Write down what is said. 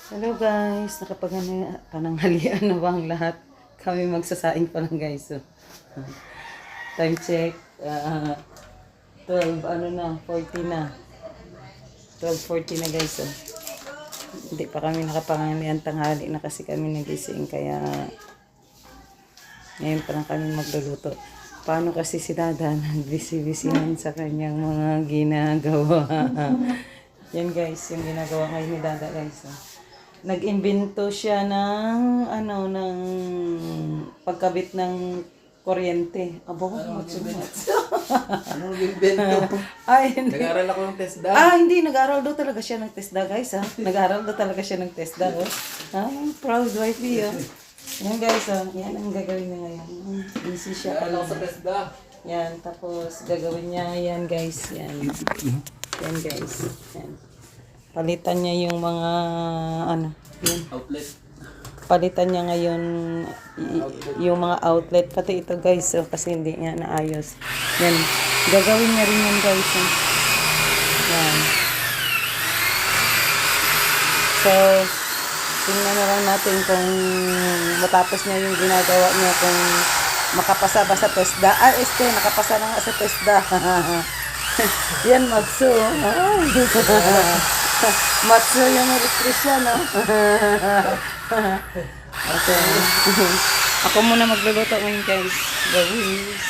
Hello guys, pananghalian na ba ang lahat? Kami magsasaing pa lang guys. So. Time check, 12, 40 na. 12:40 na guys. So. Hindi pa kami nakapanghalian, tanghali na kasi kami nagising kaya ngayon pa lang kami magluluto. Paano kasi si Dada nagbisi-bisihan sa kanyang mga ginagawa. Yan guys, yung ginagawa ngayon ni Dada guys. So. Nag-imbento siya ng ng pagkabit ng kuryente. Abo, Anong invento? ay, hindi. Nag-aaral ako ng TESDA. Hindi. Nag-aaral daw talaga siya ng TESDA, guys, ha? Nag-aaral daw talaga siya ng TESDA, oh. Proud wife, oh. Yan, guys, yan ang gagawin niya ngayon. Busy siya. Nag-aaral ako sa TESDA. Yan, tapos gagawin niya, yan, guys, yan. Yan, guys. Yan. Palitan niya yung mga, yun. Outlet. Palitan niya ngayon yung mga outlet. Pati ito guys, kasi hindi niya naayos. Yan. Gagawin niya rin yan guys. Yan. So, tingnan na lang natin kung matapos niya yung ginagawa niya, kung makapasa ba sa TESDA. Nakapasa na nga sa TESDA. Yan, Matsu. Matsu yung electrician, no? Okay. Ako muna magluluto ngayon, guys. Gawis.